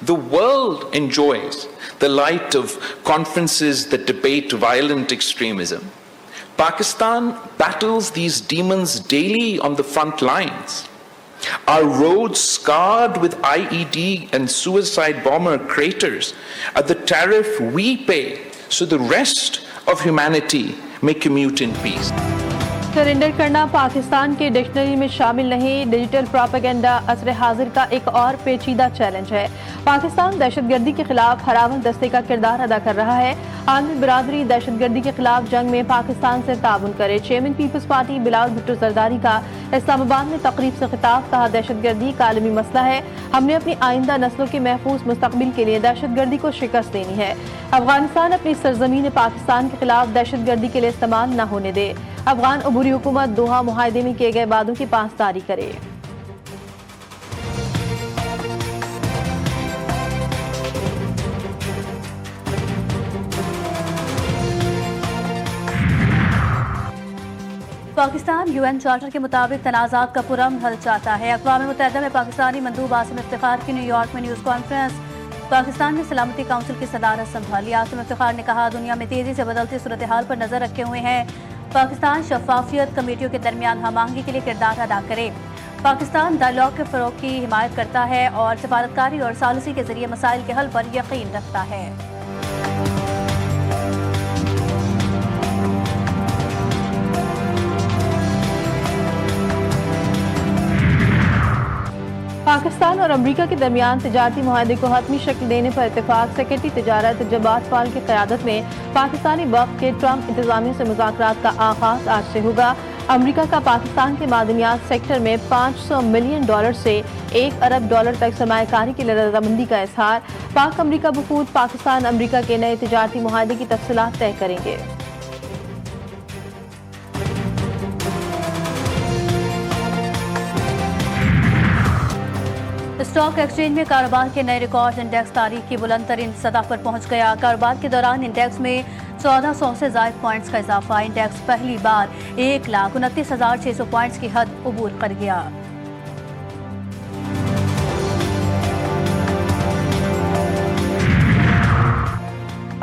The world enjoys the light of conferences that debate violent extremism. Pakistan battles these demons daily on the front lines. Our roads scarred with IED and suicide bomber craters are the tariff we pay so the rest of humanity may commute in peace. Surrender करना पाकिस्तान के dictionary में शामिल नहीं। Digital propaganda असर हाजिर का एक और पेचीदा चैलेंज है। पाकिस्तान दहशतगर्दी के खिलाफ हरावन दस्ते का किरदार अदा कर रहा है। आलमी बिरादरी दहशतगर्दी के खिलाफ जंग में पाकिस्तान से ताउन करे। चेयरमैन पीपल्स पार्टी बिलावल भुट्टो जरदारी का इस्लामाबाद में तकरीब से खिताब, कहा दहशतगर्दी का आलमी मसला है, हमने अपनी आइंदा नस्लों के महफूज मुस्तकबिल के लिए दहशतगर्दी को शिकस्त देनी है। अफगानिस्तान अपनी सरजमीन पाकिस्तान के खिलाफ दहशतगर्दी के लिए इस्तेमाल न होने दे। अफगान अबूरी हुकूमत दोहा मुआहदे में किए गए वादों की पासदारी करे। पाकिस्तान यूएन चार्टर के मुताबिक तनाज़ात का पुरअमन हल चाहता है। अक़वाम मुत्तहिदा में पाकिस्तानी मंदूब आसिम इफ्तिखार की न्यूयॉर्क में न्यूज़ कॉन्फ्रेंस। पाकिस्तान ने सलामती काउंसिल की सदारत संभाली। आसिम इफ्तिखार ने कहा, दुनिया में तेजी से बदलती सूरत हाल पर नजर रखे हुए हैं। पाकिस्तान शफाफियत कमेटियों के दरमियान हमांगी के लिए किरदार अदा करे। पाकिस्तान डायलॉग के फ़रोग़ की हिमायत करता है और सफारतकारी और सालिसी के जरिए मसाइल के हल पर यकीन रखता है। पाकिस्तान और अमरीका के दरमियान तिजारती मुआहदे को हतमी शक्ल देने पर इत्तेफाक। सेक्रेटरी तिजारत जब्बार फाल की क़यादत में पाकिस्तानी वक्त के ट्रंप इंतजामिया से मुज़ाकरात का आगाज आज से होगा। अमरीका का पाकिस्तान के मादनियात सेक्टर में $500 मिलियन से $1 अरब तक सरमायाकारी की रजामंदी का इजहार। पाक अमरीका वफूद पाकिस्तान अमरीका के नए तिजारती मुआहदे की तफसीलात तय करेंगे। स्टॉक एक्सचेंज में कारोबार के नए रिकॉर्ड। इंडेक्स तारीख की बुलंद तरीन सतह पर पहुंच गया। कारोबार के दौरान इंडेक्स में 1400 से ज़ायद पॉइंट्स का इजाफा। इंडेक्स पहली बार 1,29,600 पॉइंट्स की हद अबूर कर गया।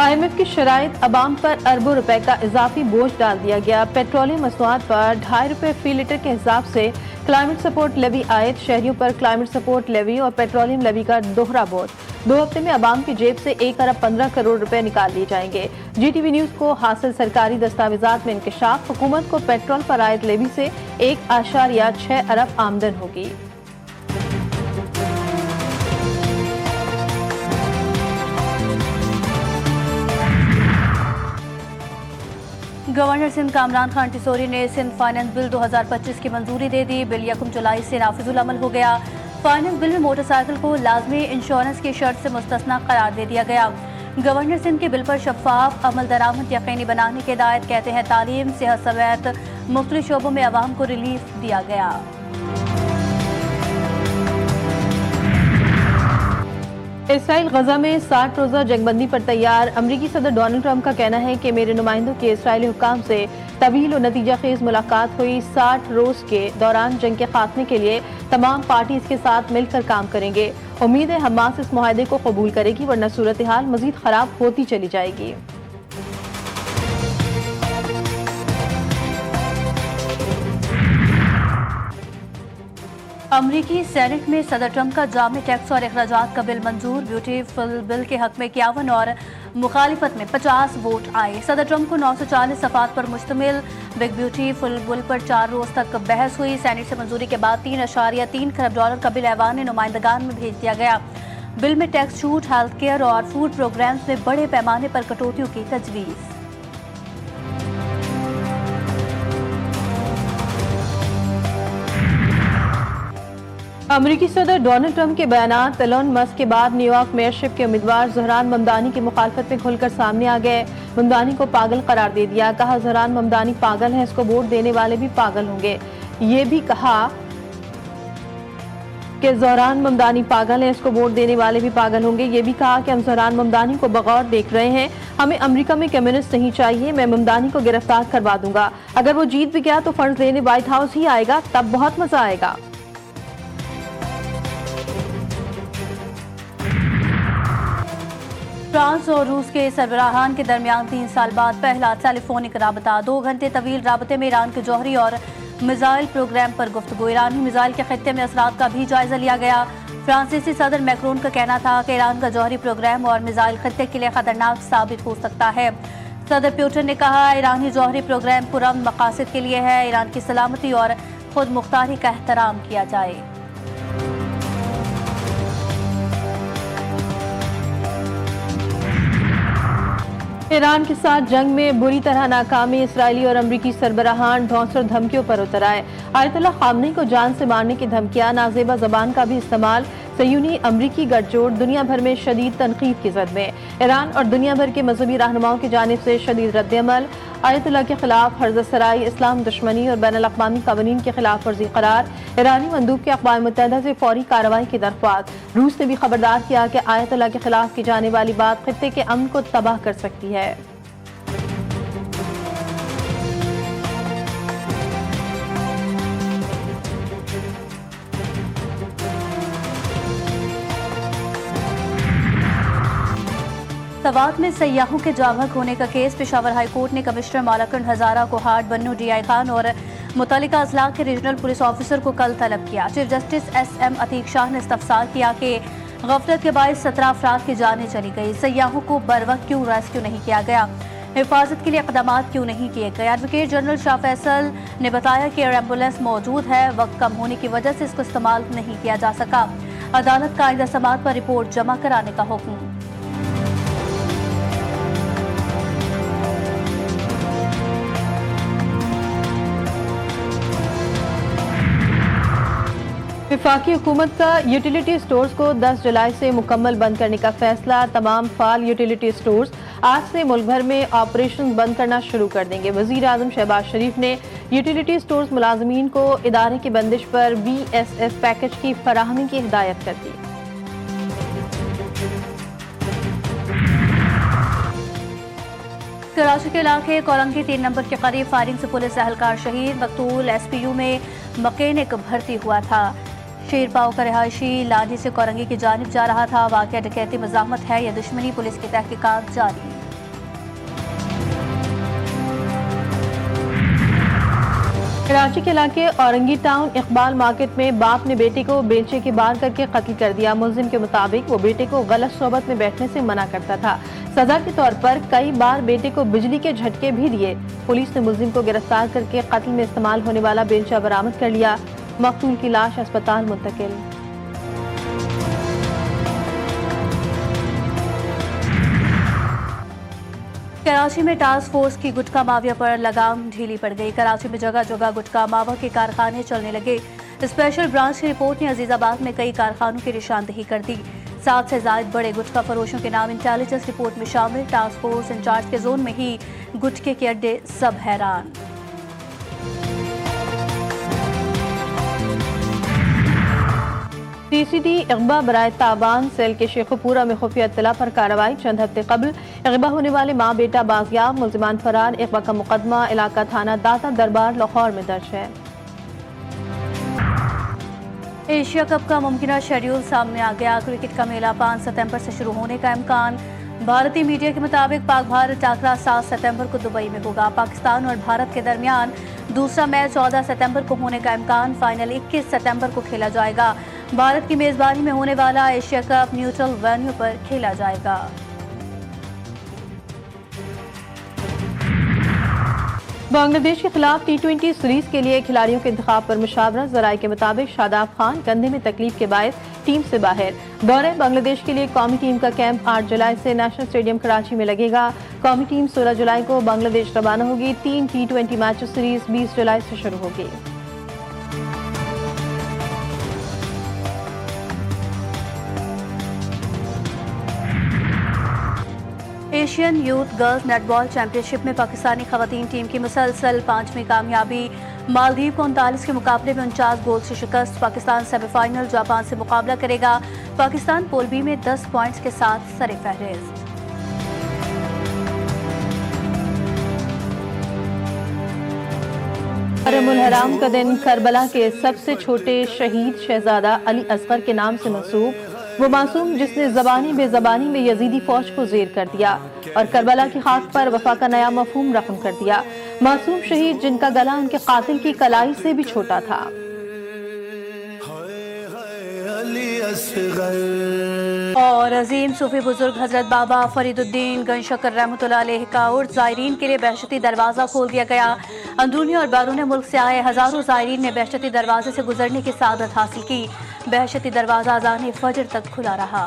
IMF की शराइत अवाम पर अरबों रुपए का इजाफी बोझ डाल दिया गया। पेट्रोलियम मसनूआत पर ₹2.5 फी लीटर के हिसाब से क्लाइमेट सपोर्ट लेवी आयत, शहरियों पर क्लाइमेट सपोर्ट लेवी और पेट्रोलियम लेवी का दोहरा बोझ। 2 हफ्ते में अवाम की जेब से 1 अरब 15 करोड़ रुपए निकाल लिए जाएंगे। GTV न्यूज को हासिल सरकारी दस्तावेजात में इंकशाफ, हुकूमत को पेट्रोल पर आयत लेवी से 1.6 अरब आमदन होगी। गवर्नर सिंध कामरान खान टिसोरी ने सिंध फाइनेंस बिल 2025 की मंजूरी दे दी। बिल 1 जुलाई से नाफिजुल अमल हो गया। फाइनेंस बिल में मोटरसाइकिल को लाजमी इंश्योरेंस की शर्त से मुस्तस्ना करार दे दिया गया। गवर्नर सिंध के बिल पर शफाफ अमल दरामद यकीनी बनाने की हिदायत। कहते हैं, तालीम, सेहत समेत मुख्तलिफ शोबों में अवाम को रिलीफ दिया गया। इसराइल गजा में 60 रोज़ा जंगबंदी पर तैयार। अमरीकी सदर डोनाल्ड ट्रंप का कहना है कि मेरे नुमाइंदों की इसराइली हुक्काम से तवील और नतीजा खेज मुलाकात हुई। 60 रोज के दौरान जंग के खात्मे के लिए तमाम पार्टी इसके साथ मिलकर काम करेंगे। उम्मीद है हमास इस मुआहदे को कबूल करेगी, वरना सूरत हाल मजीद खराब होती चली जाएगी। अमरीकी सेनेट में सदर ट्रंप का जामी टैक्स और अखराजात का बिल मंजूर। ब्यूटीफुल बिल के हक में 51 और मुखालिफत में 50 वोट आए। सदर ट्रंप को 940 सफ़ात पर मुश्तमिल बिग ब्यूटीफुल बिल पर 4 रोज तक बहस हुई। सेनेट से मंजूरी के बाद $3.3 खरब का बिल ऐवान नुमाइंदगान में भेज दिया गया। बिल में टैक्स छूट, हेल्थ केयर और फूड प्रोग्राम्स में बड़े पैमाने पर कटौतियों की तजवीज़। अमरीकी सदर डोनाल्ड ट्रंप के बयानात एलन मस्क के बाद न्यूयॉर्क मेयरशिप के उम्मीदवार ज़हरान ममदानी की मुखालफत में खुलकर सामने आ गए। ममदानी को पागल करार दे दिया। कहा, ज़हरान ममदानी पागल है, इसको वोट देने वाले भी पागल होंगे। ये भी कहा कि ज़हरान ममदानी पागल है, इसको वोट देने वाले भी पागल होंगे। ये भी कहा कि हम ज़हरान ममदानी को बगौर देख रहे हैं। हमें अमेरिका में कम्युनिस्ट नहीं चाहिए। मैं ममदानी को गिरफ्तार करवा दूंगा। अगर वो जीत भी गया तो फंड्स लेने व्हाइट हाउस ही आएगा, तब बहुत मजा आएगा। फ्रांस और रूस के सरबराहान के दरमियान 3 साल बाद पहला टेलीफोनिक राबता। 2 घंटे तवील राबते में ईरान के जौहरी और मिसाइल प्रोग्राम पर गुफ्तगू। ईरानी मिसाइल के खित्ते में असरात का भी जायजा लिया गया। फ्रांसीसी सदर मैक्रोन का कहना था कि ईरान का जौहरी प्रोग्राम और मिसाइल खित्ते के लिए खतरनाक साबित हो सकता है। सदर पुतिन ने कहा, ईरानी जौहरी प्रोग्राम पुरअमन मकासद के लिए है। ईरान की सलामती और खुद मुख्तारी का एहतराम किया जाए। ईरान के साथ जंग में बुरी तरह नाकामी। इसराइली और अमरीकी सरबराहान ढौंस और धमकियों पर उतर आए। आयतुल्लाह खामनेई को जान से मारने की धमकियां, नाजेबा जबान का भी इस्तेमाल। सयूनी अमरीकी गठजोड़ दुनिया भर में शदीद तनकीद की जद में। ईरान और दुनिया भर के मजहबी रहनुमाओं की जानिब से शदीद रद्दअमल। आयतुल्लाह के खिलाफ हर्ज़त सराई, इस्लाम दुश्मनी और बैनुल-अक़वामी क़वानीन के खिलाफ वर्जी करार। ईरानी मंदूब के अक़वाम मुत्तहिदा से फौरी कार्रवाई की दरख्वास्त। रूस ने भी खबरदार किया कि आयतुल्लाह के खिलाफ की जाने वाली बात खित्ते के अमन को तबाह कर सकती है। सवात में सयाहों के जावक होने का केस। पेशावर हाई कोर्ट ने कमिश्नर मालाकंड हजारा को हार्ड बन्नू, DI खान और मुतल्लिका अजला के रीजनल पुलिस ऑफिसर को कल तलब किया। Chief justice SM Atiq Shah ने इस्तफसार किया कि गफलत के बायस 17 अफराद की जानें चली गई। सयाहों को बरवक्त क्यों रेस्क्यू नहीं किया गया, हिफाजत के लिए इक़दाम क्यों नहीं किए गए। एडवोकेट जनरल शाह फैसल ने बताया कि एयर एम्बुलेंस मौजूद है, वक्त कम होने की वजह से इसको इस्तेमाल नहीं किया जा सका। अदालत का आइंदा समाअत पर रिपोर्ट जमा कराने का हुक्म। वफाकी हुकूमत का यूटिलिटी स्टोर्स को 10 जुलाई से मुकम्मल बंद करने का फैसला। तमाम फाल यूटिलिटी स्टोर्स आज से मुल्क भर में ऑपरेशन बंद करना शुरू कर देंगे। वज़ीर आज़म शहबाज शरीफ ने यूटिलिटी स्टोर्स मुलाजमीन को इदारे की बंदिश पर BSF पैकेज की फराहमी की हिदायत कर दी। कराची के इलाके कोरंगी 3 नंबर के करीब फायरिंग से पुलिस एहलकार शहीद। मकतूल SPU में मकैनिक भर्ती हुआ था। शेरपाव का रिहायशी लाठी से कोरंगी की जानिब जा रहा था। वाक़या डकैती मज़ाहमत है या दुश्मनी, पुलिस की तहकीकात जारी। कराची के इलाके औरंगी टाउन इकबाल मार्केट में बाप ने बेटे को बेलचे की बार करके कत्ल कर दिया। मुल्जिम के मुताबिक वो बेटे को गलत सोबत में बैठने से मना करता था। सजा के तौर पर कई बार बेटे को बिजली के झटके भी दिए। पुलिस ने मुल्जिम को गिरफ्तार करके कत्ल में इस्तेमाल होने वाला बेलचा बरामद कर लिया। मकतूल की लाश अस्पताल मुंतकिल। कराची में टास्क फोर्स की गुटखा माफिया पर लगाम ढीली पड़ गई। कराची में जगह जगह गुटखा मावा के कारखाने चलने लगे। स्पेशल ब्रांच की रिपोर्ट ने अजीजाबाद में कई कारखानों की निशानदही कर दी। 7 से ज्यादा बड़े गुटखा फरोशों के नाम इंटेलिजेंस रिपोर्ट में शामिल। टास्क फोर्स इंचार्ज के जोन में ही गुटखे के अड्डे, सब हैरान। CCD इक़बा बराए ताबान सेल के शेखुपुरा में खुफिया इत्तला पर कार्रवाई। चंद हफ्ते कबल इक़बा होने वाले माँ बेटा बाजियाब, मुल्जिमान फरार। इक़बा का मुकदमा इलाका थाना दाता दरबार लाहौर में दर्ज है। एशिया कप का मुमकिन शेड्यूल सामने आ गया। क्रिकेट का मेला 5 सितंबर से शुरू होने का इम्कान। भारतीय मीडिया के मुताबिक पाक भारत टाकरा 7 सितंबर को दुबई में होगा। पाकिस्तान और भारत के दरमियान दूसरा मैच 14 सितंबर को होने का इम्कान। फाइनल 21 सितंबर को खेला जाएगा। भारत की मेजबानी में होने वाला एशिया कप न्यूट्रल वेन्यू पर खेला जाएगा। बांग्लादेश के खिलाफ T20 सीरीज के लिए खिलाड़ियों के इंतखाब पर मुशावरत। जराये के मुताबिक शादाब खान कंधे में तकलीफ के बायस टीम से बाहर। दौरे बांग्लादेश के लिए कौमी टीम का कैंप 8 जुलाई से नेशनल स्टेडियम कराची में लगेगा। कौमी टीम 16 जुलाई को बांग्लादेश रवाना होगी। 3 T20 मैच सीरीज 20 जुलाई से शुरू होगी। Asian youth girls netball championship में पाकिस्तानी खवातीन टीम की मुसलसल 5वीं कामयाबी। मालदीव को 39 के मुकाबले में 49 गोल से शिकस्त। पाकिस्तान सेमीफाइनल जापान से मुकाबला करेगा। पाकिस्तान पूल बी में 10 पॉइंट्स के साथ सरे-फहरिस्त। मुहर्रमुल का दिन करबला के सबसे छोटे शहीद शहजादा अली असगर के नाम से मंसूब। वो मासूम जिसने ज़बानी बेज़बानी में यजीदी फौज को ज़ेर कर दिया और करबला की खाक पर वफा का नया मफहूम रकम कर दिया। मासूम शहीद जिनका गला उनके कातिल की कलाई से भी छोटा था। और अजीम सूफी बुजुर्ग हजरत बाबा फरीदुद्दीन गंजशकर रहमतुल्लाह अलैह का उर्स ज़ायरीन के लिए बहशती दरवाज़ा खोल दिया गया। अंदरूनी और बैरून मुल्क से आए हज़ारों ज़ायरीन ने बहशती दरवाजे से गुजरने की सादत हासिल की। बहशती दरवाज़ा अज़ान फजर तक खुला रहा।